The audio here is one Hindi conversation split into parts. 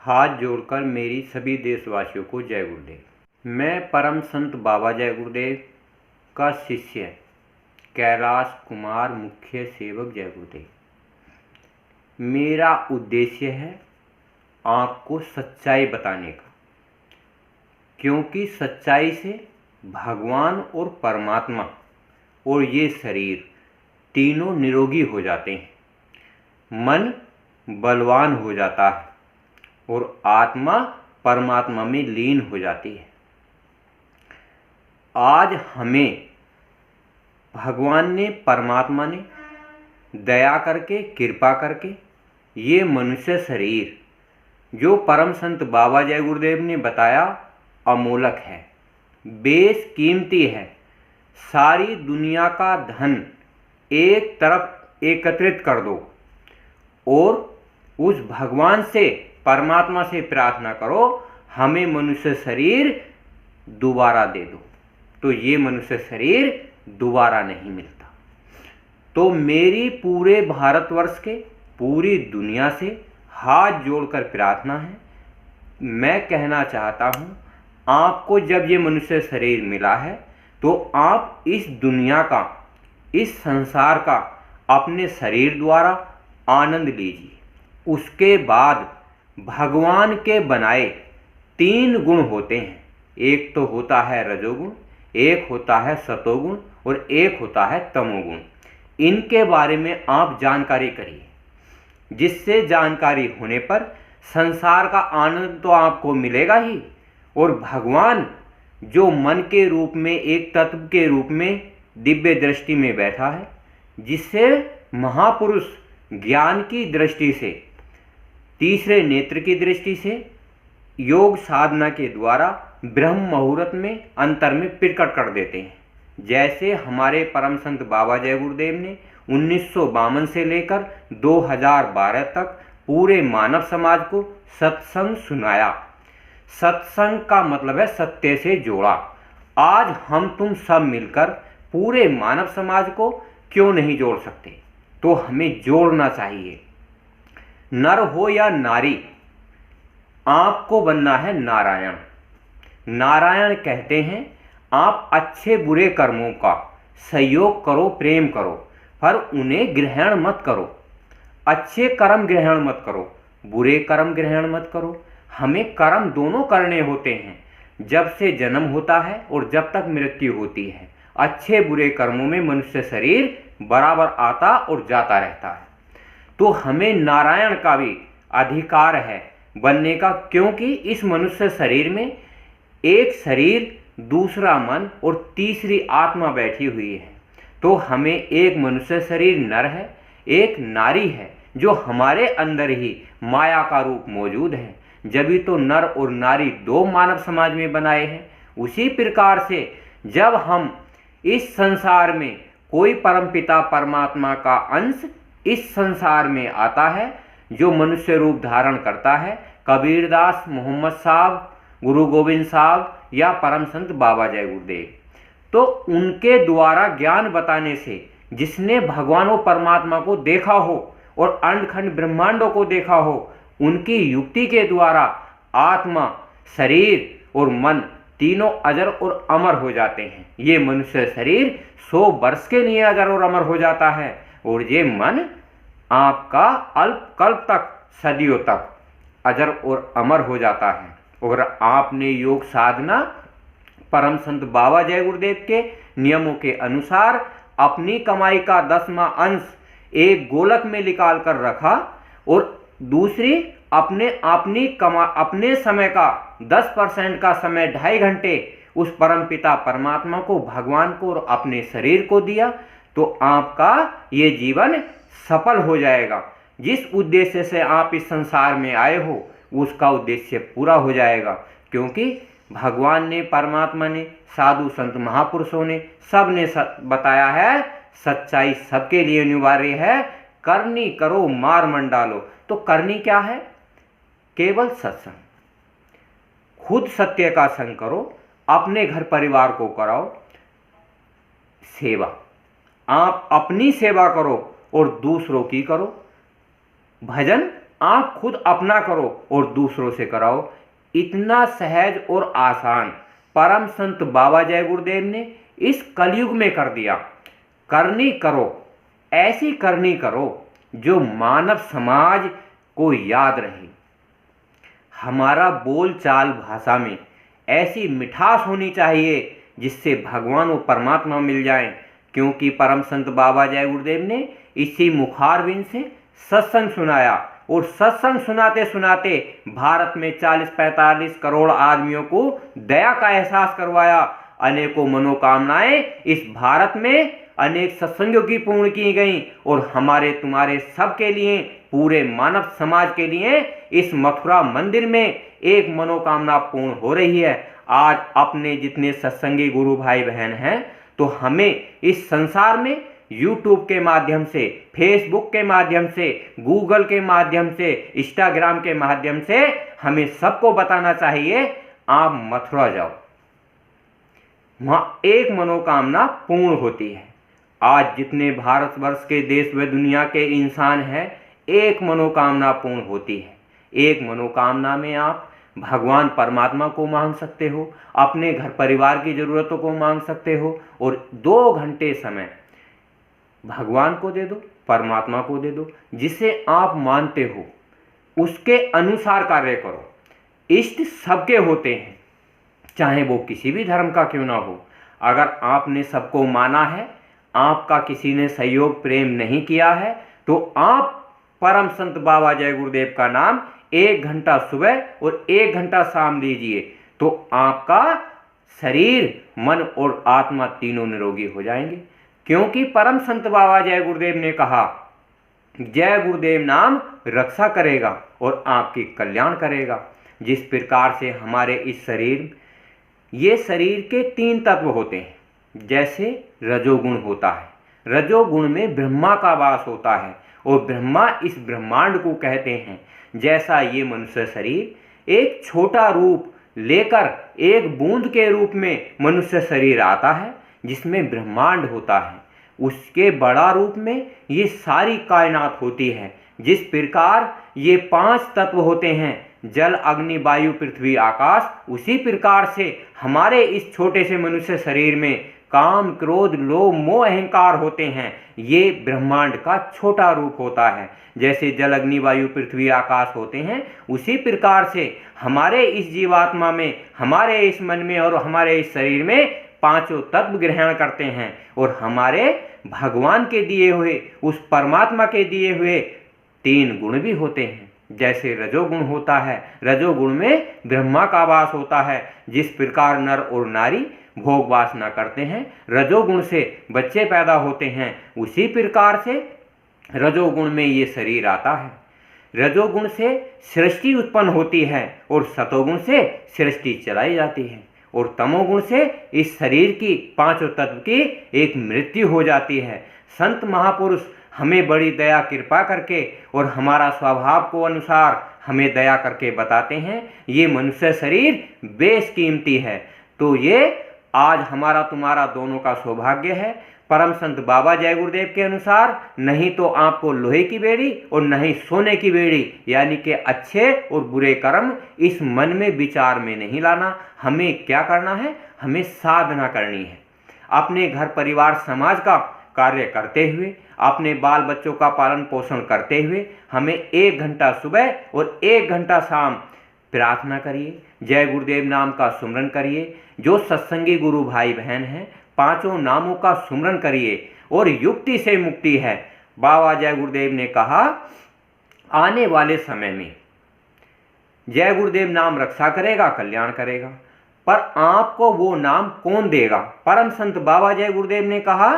हाथ जोड़कर मेरी सभी देशवासियों को जय गुरुदेव। मैं परम संत बाबा जय गुरुदेव का शिष्य कैलाश कुमार मुख्य सेवक जय गुरुदेव। मेरा उद्देश्य है आपको सच्चाई बताने का, क्योंकि सच्चाई से भगवान और परमात्मा और ये शरीर तीनों निरोगी हो जाते हैं, मन बलवान हो जाता है और आत्मा परमात्मा में लीन हो जाती है। आज हमें भगवान ने, परमात्मा ने दया करके, कृपा करके ये मनुष्य शरीर जो परम संत बाबा जय गुरुदेव ने बताया अमोलक है, बेशकीमती है। सारी दुनिया का धन एक तरफ एकत्रित कर दो और उस भगवान से, परमात्मा से प्रार्थना करो, हमें मनुष्य शरीर दोबारा दे दो, तो ये मनुष्य शरीर दोबारा नहीं मिलता। तो मेरी पूरे भारतवर्ष के, पूरी दुनिया से हाथ जोड़कर प्रार्थना है। मैं कहना चाहता हूँ, आपको जब ये मनुष्य शरीर मिला है तो आप इस दुनिया का, इस संसार का अपने शरीर द्वारा आनंद लीजिए। उसके बाद भगवान के बनाए 3 गुण होते हैं। एक तो होता है रजोगुण, एक होता है सतोगुण और एक होता है तमोगुण। इनके बारे में आप जानकारी करिए, जिससे जानकारी होने पर संसार का आनंद तो आपको मिलेगा ही, और भगवान जो मन के रूप में, एक तत्व के रूप में दिव्य दृष्टि में बैठा है, जिससे महापुरुष ज्ञान की दृष्टि से, तीसरे नेत्र की दृष्टि से, योग साधना के द्वारा ब्रह्म मुहूर्त में अंतर में प्रकट कर देते हैं। जैसे हमारे परम संत बाबा जय गुरुदेव ने 1952 से लेकर 2012 तक पूरे मानव समाज को सत्संग सुनाया। सत्संग का मतलब है सत्य से जोड़ा। आज हम तुम सब मिलकर पूरे मानव समाज को क्यों नहीं जोड़ सकते? तो हमें जोड़ना चाहिए। नर हो या नारी, आपको बनना है नारायण। नारायण कहते हैं आप अच्छे बुरे कर्मों का सहयोग करो, प्रेम करो, पर उन्हें ग्रहण मत करो। अच्छे कर्म ग्रहण मत करो, बुरे कर्म ग्रहण मत करो। हमें कर्म दोनों करने होते हैं, जब से जन्म होता है और जब तक मृत्यु होती है। अच्छे बुरे कर्मों में मनुष्य शरीर बराबर आता और जाता रहता है। तो हमें नारायण का भी अधिकार है बनने का, क्योंकि इस मनुष्य शरीर में एक शरीर, दूसरा मन और तीसरी आत्मा बैठी हुई है। तो हमें एक मनुष्य शरीर नर है, एक नारी है, जो हमारे अंदर ही माया का रूप मौजूद है। जभी तो नर और नारी 2 मानव समाज में बनाए हैं। उसी प्रकार से जब हम इस संसार में कोई परमपिता परमात्मा का अंश इस संसार में आता है, जो मनुष्य रूप धारण करता है, कबीरदास, मोहम्मद साहब, गुरु गोविंद साहब या परम संत बाबा जय गुरुदेव, तो उनके द्वारा ज्ञान बताने से, जिसने भगवान और परमात्मा को देखा हो और अंडखंड ब्रह्मांडों को देखा हो, उनकी युक्ति के द्वारा आत्मा, शरीर और मन तीनों अजर और अमर हो जाते हैं। ये मनुष्य शरीर 100 वर्ष के लिए अजर और अमर हो जाता है, और ये मन आपका अल्प कल्प तक, सदियों तक अजर और अमर हो जाता है। और आपने योग साधना परम संत बाबा जय गुरुदेव के नियमों के अनुसार अपनी कमाई का 10वां अंश एक गोलक में निकाल कर रखा, और दूसरी अपने समय का 10% का समय 2.5 घंटे उस परमपिता परमात्मा को, भगवान को और अपने शरीर को दिया, तो आपका ये जीवन सफल हो जाएगा। जिस उद्देश्य से आप इस संसार में आए हो, उसका उद्देश्य पूरा हो जाएगा। क्योंकि भगवान ने, परमात्मा ने, साधु संत महापुरुषों ने, सब ने बताया है सच्चाई सबके लिए अनिवार्य है। करनी करो, मार मन डालो। तो करनी क्या है? केवल सत्संग। खुद सत्य का संग करो, अपने घर परिवार को कराओ सेवा। आप अपनी सेवा करो और दूसरों की करो। भजन आप खुद अपना करो और दूसरों से कराओ। इतना सहज और आसान परम संत बाबा जय गुरुदेव ने इस कलयुग में कर दिया। करनी करो, ऐसी करनी करो जो मानव समाज को याद रहे। हमारा बोल चाल भाषा में ऐसी मिठास होनी चाहिए जिससे भगवान और परमात्मा मिल जाएं, क्योंकि परम संत बाबा जय गुरुदेव ने इसी मुखारबिंद से सत्संग सुनाया और सत्संग सुनाते सुनाते भारत में 40-45 करोड़ आदमियों को दया का एहसास करवाया। अनेकों मनोकामनाएं इस भारत में अनेक सत्संगों की पूर्ण की गई और हमारे तुम्हारे सबके लिए, पूरे मानव समाज के लिए इस मथुरा मंदिर में एक मनोकामना पूर्ण हो रही है। आज अपने जितने सत्संगी गुरु भाई बहन हैं, तो हमें इस संसार में यूट्यूब के माध्यम से, फेसबुक के माध्यम से, गूगल के माध्यम से, इंस्टाग्राम के माध्यम से हमें सबको बताना चाहिए, आप मथुरा जाओ, वहां एक मनोकामना पूर्ण होती है। आज जितने भारतवर्ष के देश व दुनिया के इंसान हैं, एक मनोकामना पूर्ण होती है। एक मनोकामना में आप भगवान परमात्मा को मांग सकते हो, अपने घर परिवार की जरूरतों को मांग सकते हो और 2 घंटे समय भगवान को दे दो, परमात्मा को दे दो, जिसे आप मानते हो उसके अनुसार कार्य करो। इष्ट सबके होते हैं, चाहे वो किसी भी धर्म का क्यों ना हो। अगर आपने सबको माना है, आपका किसी ने सहयोग प्रेम नहीं किया है, तो आप परम संत बाबा जय गुरुदेव का नाम 1 घंटा सुबह और 1 घंटा शाम लीजिए, तो आपका शरीर, मन और आत्मा तीनों निरोगी हो जाएंगे। क्योंकि परम संत बाबा जय गुरुदेव ने कहा, जय गुरुदेव नाम रक्षा करेगा और आपकी कल्याण करेगा। जिस प्रकार से हमारे इस शरीर, ये शरीर के 3 तत्व होते हैं। जैसे रजोगुण होता है, रजोगुण में ब्रह्मा का वास होता है और ब्रह्मा इस ब्रह्मांड को कहते हैं। जैसा ये मनुष्य शरीर एक छोटा रूप लेकर एक बूंद के रूप में मनुष्य शरीर आता है, जिसमें ब्रह्मांड होता है, उसके बड़ा रूप में ये सारी कायनात होती है। जिस प्रकार ये 5 तत्व होते हैं, जल, अग्नि, वायु, पृथ्वी, आकाश, उसी प्रकार से हमारे इस छोटे से मनुष्य शरीर में काम, क्रोध, लोभ, मोह, अहंकार होते हैं। ये ब्रह्मांड का छोटा रूप होता है। जैसे जल, अग्नि, वायु, पृथ्वी, आकाश होते हैं, उसी प्रकार से हमारे इस जीवात्मा में, हमारे इस मन में और हमारे इस शरीर में 5 तत्व ग्रहण करते हैं और हमारे भगवान के दिए हुए, उस परमात्मा के दिए हुए 3 गुण भी होते हैं। जैसे रजोगुण होता है, रजोगुण में ब्रह्मा का वास होता है। जिस प्रकार नर और नारी भोग वासना करते हैं, रजोगुण से बच्चे पैदा होते हैं, उसी प्रकार से रजोगुण में ये शरीर आता है। रजोगुण से सृष्टि उत्पन्न होती है और सतोगुण से सृष्टि चलाई जाती है और तमोगुण से इस शरीर की 5 तत्व की एक मृत्यु हो जाती है। संत महापुरुष हमें बड़ी दया कृपा करके और हमारा स्वभाव को अनुसार हमें दया करके बताते हैं, ये मनुष्य शरीर बेशकीमती है। तो ये आज हमारा तुम्हारा दोनों का सौभाग्य है। परम संत बाबा जय गुरुदेव के अनुसार नहीं तो आपको लोहे की बेड़ी और नहीं सोने की बेड़ी, यानी कि अच्छे और बुरे कर्म इस मन में विचार में नहीं लाना। हमें क्या करना है? हमें साधना करनी है। अपने घर परिवार समाज का कार्य करते हुए, अपने बाल बच्चों का पालन पोषण करते हुए हमें 1 घंटा सुबह और 1 घंटा शाम प्रार्थना करिए, जय गुरुदेव नाम का सुमरन करिए। जो सत्संगी गुरु भाई बहन हैं, 5 नामों का सुमरन करिए और युक्ति से मुक्ति है। बाबा जय गुरुदेव ने कहा, आने वाले समय में जय गुरुदेव नाम रक्षा करेगा, कल्याण करेगा, पर आपको वो नाम कौन देगा? परम संत बाबा जय गुरुदेव ने कहा,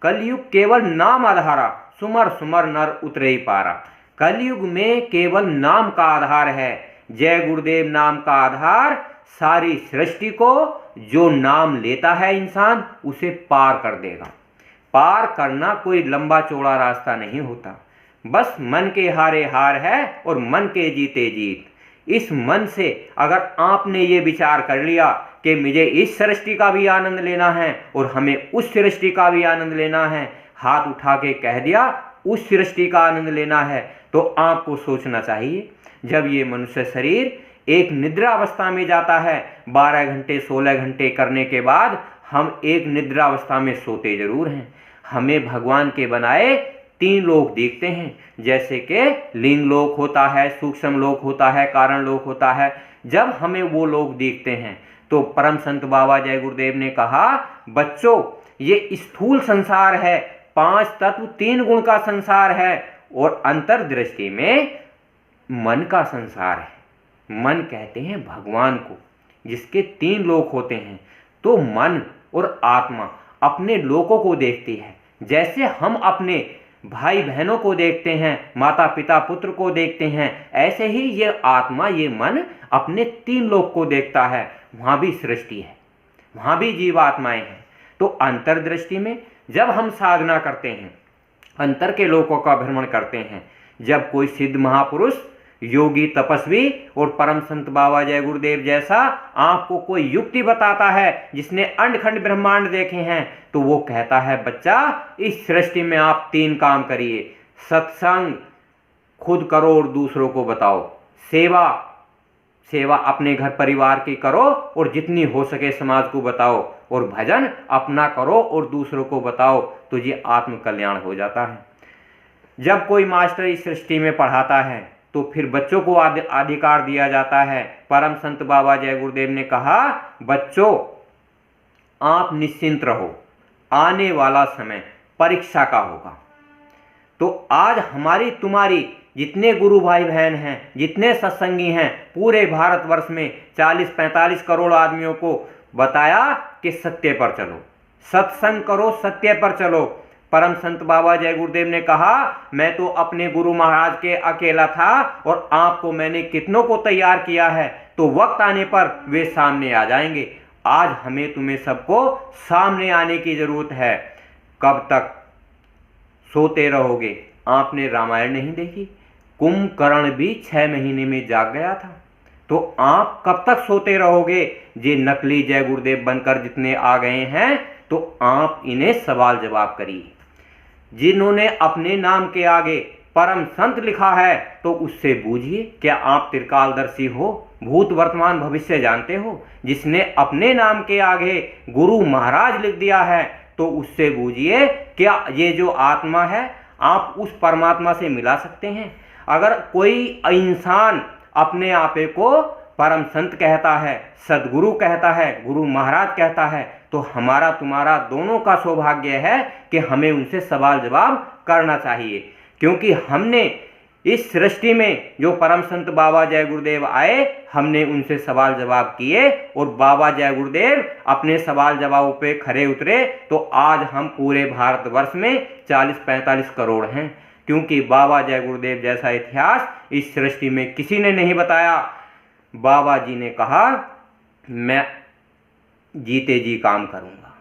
कलयुग केवल नाम आधारा, सुमर सुमर नर उतरे पारा। कलयुग में केवल नाम का आधार है। जय गुरुदेव नाम का आधार सारी सृष्टि को जो नाम लेता है इंसान, उसे पार कर देगा। पार करना कोई लंबा चौड़ा रास्ता नहीं होता, बस मन के हारे हार है और मन के जीते जीत। इस मन से अगर आपने ये विचार कर लिया कि मुझे इस सृष्टि का भी आनंद लेना है और हमें उस सृष्टि का भी आनंद लेना है, हाथ उठा के कह दिया उस सृष्टि का आनंद लेना है, तो आपको सोचना चाहिए, जब ये मनुष्य शरीर एक निद्रा अवस्था में जाता है, 12 घंटे 16 घंटे करने के बाद हम एक निद्रा अवस्था में सोते जरूर हैं। हमें भगवान के बनाए 3 लोक दिखते हैं, जैसे कि लिंग लोक होता है, सूक्ष्म लोक होता है, कारण लोक होता है। जब हमें वो लोक दिखते हैं तो परम संत बाबा जय गुरुदेव ने कहा, बच्चों ये स्थूल संसार है, 5 तत्व 3 गुण का संसार है, और अंतर्दृष्टि में मन का संसार है। मन कहते हैं भगवान को, जिसके 3 लोक होते हैं। तो मन और आत्मा अपने लोकों को देखती है, जैसे हम अपने भाई बहनों को देखते हैं, माता पिता पुत्र को देखते हैं, ऐसे ही ये आत्मा, ये मन अपने 3 लोक को देखता है। वहाँ भी सृष्टि है, वहाँ भी जीवात्माएं हैं। तो अंतर्दृष्टि में जब हम साधना करते हैं, अंतर के लोकों का भ्रमण करते हैं, जब कोई सिद्ध महापुरुष, योगी, तपस्वी और परम संत बाबा जय गुरुदेव जैसा आपको कोई युक्ति बताता है, जिसने अंडखंड ब्रह्मांड देखे हैं, तो वो कहता है, बच्चा इस सृष्टि में आप 3 काम करिए, सत्संग खुद करो और दूसरों को बताओ, सेवा अपने घर परिवार की करो और जितनी हो सके समाज को बताओ, और भजन अपना करो और दूसरों को बताओ, तो ये आत्म कल्याण हो जाता है। जब कोई मास्टर इस सृष्टि में पढ़ाता है तो फिर बच्चों को अधिकार दिया जाता है। परम संत बाबा जय गुरुदेव ने कहा, बच्चों आप निश्चिंत रहो, आने वाला समय परीक्षा का होगा। तो आज हमारी तुम्हारी जितने गुरु भाई बहन हैं, जितने सत्संगी हैं, पूरे भारतवर्ष में 40-45 करोड़ आदमियों को बताया कि सत्य पर चलो, सत्संग करो, सत्य पर चलो। परम संत बाबा जय गुरुदेव ने कहा, मैं तो अपने गुरु महाराज के अकेला था और आपको मैंने कितनों को तैयार किया है, तो वक्त आने पर वे सामने आ जाएंगे। आज हमें तुम्हें सबको सामने आने की जरूरत है। कब तक सोते रहोगे? आपने रामायण नहीं देखी? कुंभकर्ण भी 6 महीने में जाग गया था। तो आप कब तक सोते रहोगे? ये नकली जय गुरुदेव बनकर जितने आ गए हैं, तो आप इन्हें सवाल जवाब करिए। जिन्होंने अपने नाम के आगे परम संत लिखा है, तो उससे बूझिए, क्या आप त्रिकालदर्शी हो, भूत वर्तमान भविष्य जानते हो? जिसने अपने नाम के आगे गुरु महाराज लिख दिया है, तो उससे बूझिए, क्या ये जो आत्मा है आप उस परमात्मा से मिला सकते हैं? अगर कोई इंसान अपने आपे को परम संत कहता है, सदगुरु कहता है, गुरु महाराज कहता है, तो हमारा तुम्हारा दोनों का सौभाग्य है कि हमें उनसे सवाल जवाब करना चाहिए। क्योंकि हमने इस सृष्टि में जो परम संत बाबा जय गुरुदेव आए, हमने उनसे सवाल जवाब किए और बाबा जय गुरुदेव अपने सवाल जवाब पे खरे उतरे, तो आज हम पूरे भारतवर्ष में 40-45 करोड़ हैं। क्योंकि बाबा जय गुरुदेव जैसा इतिहास इस सृष्टि में किसी ने नहीं बताया। बाबा जी ने कहा, मैं जीते जी काम करूंगा,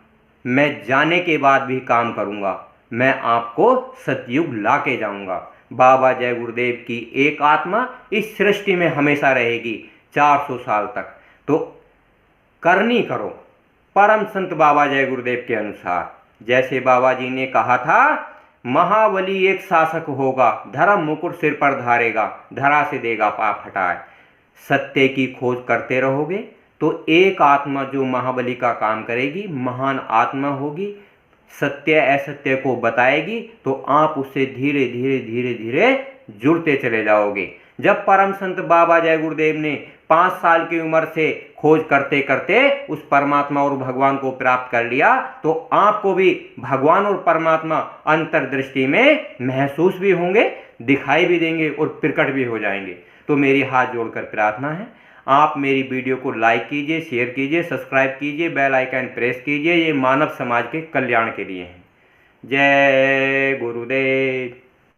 मैं जाने के बाद भी काम करूंगा, मैं आपको सतयुग ला के जाऊंगा। बाबा जय गुरुदेव की एक आत्मा इस सृष्टि में हमेशा रहेगी 400 साल तक। तो करनी करो परम संत बाबा जय गुरुदेव के अनुसार। जैसे बाबा जी ने कहा था, महाबली एक शासक होगा, धर्म मुकुट सिर पर धारेगा, धरा से देगा पाप हटाए। सत्य की खोज करते रहोगे तो एक आत्मा जो महाबली का काम करेगी, महान आत्मा होगी, सत्य असत्य को बताएगी, तो आप उससे धीरे धीरे धीरे धीरे जुड़ते चले जाओगे। जब परम संत बाबा जय गुरुदेव ने 5 साल की उम्र से खोज करते करते उस परमात्मा और भगवान को प्राप्त कर लिया, तो आपको भी भगवान और परमात्मा अंतर्दृष्टि में महसूस भी होंगे, दिखाई भी देंगे और प्रकट भी हो जाएंगे। तो मेरी हाथ जोड़कर प्रार्थना है, आप मेरी वीडियो को लाइक कीजिए, शेयर कीजिए, सब्सक्राइब कीजिए, बेल आइकन प्रेस कीजिए। ये मानव समाज के कल्याण के लिए है। जय गुरुदेव।